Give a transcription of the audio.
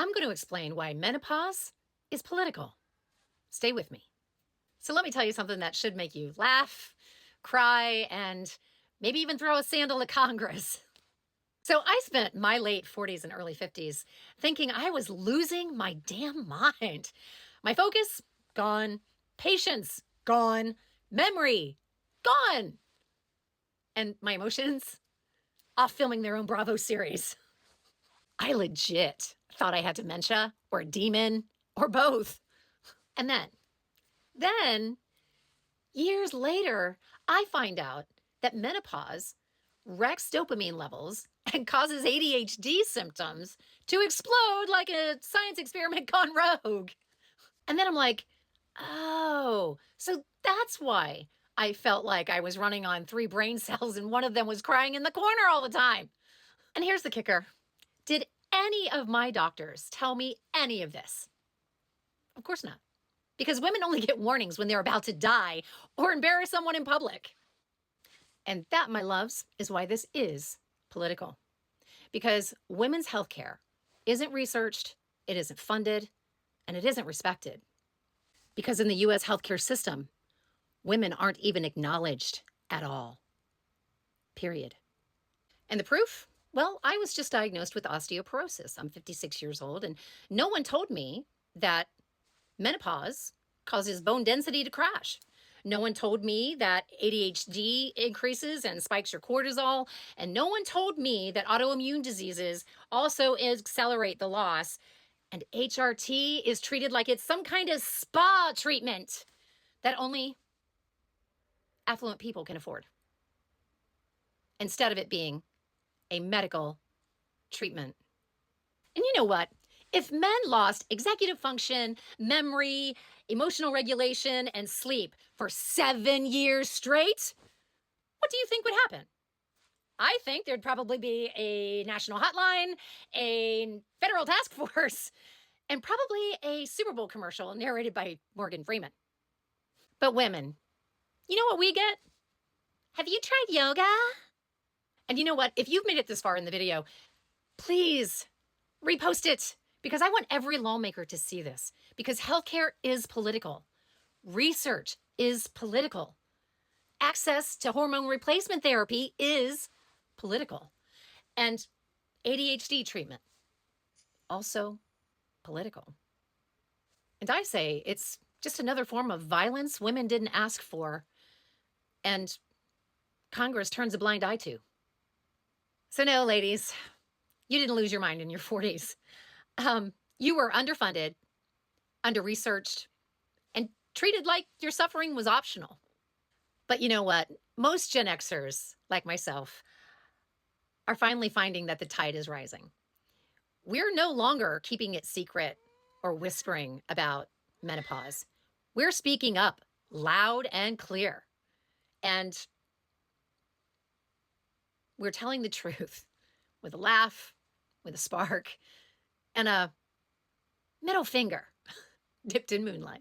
I'm going to explain why menopause is political. Stay with me. So let me tell you something that should make you laugh, cry, and maybe even throw a sandal at Congress. So I spent my late 40s and early 50s thinking I was losing my damn mind. My focus, gone. Patience, gone. Memory, gone. And my emotions, off filming their own Bravo series. I legit thought I had dementia or a demon or both. And then years later, I find out that menopause wrecks dopamine levels and causes ADHD symptoms to explode like a science experiment gone rogue. And then I'm like, oh, so that's why I felt like I was running on 3 brain cells and one of them was crying in the corner all the time. And here's the kicker. Did any of my doctors tell me any of this? Of course not. Because women only get warnings when they're about to die or embarrass someone in public. And that, my loves, is why this is political. Because women's health care isn't researched, it isn't funded, and it isn't respected. Because in the US healthcare system, women aren't even acknowledged at all. Period. And the proof? Well, I was just diagnosed with osteoporosis. I'm 56 years old, and no one told me that menopause causes bone density to crash. No one told me that ADHD increases and spikes your cortisol. And no one told me that autoimmune diseases also accelerate the loss. And HRT is treated like it's some kind of spa treatment that only affluent people can afford, instead of it being a medical treatment. And you know what? If men lost executive function, memory, emotional regulation, and sleep for 7 years straight, what do you think would happen? I think there'd probably be a national hotline, a federal task force, and probably a Super Bowl commercial narrated by Morgan Freeman. But women, you know what we get? Have you tried yoga? And you know what? If you've made it this far in the video, please repost it, because I want every lawmaker to see this, because healthcare is political. Research is political. Access to hormone replacement therapy is political. And ADHD treatment, also political. And I say it's just another form of violence women didn't ask for, and Congress turns a blind eye to. So no, ladies, you didn't lose your mind in your 40s. You were underfunded, under-researched, and treated like your suffering was optional. But you know what? Most Gen Xers, like myself, are finally finding that the tide is rising. We're no longer keeping it secret or whispering about menopause. We're speaking up loud and clear. And we're telling the truth with a laugh, with a spark, and a middle finger dipped in moonlight.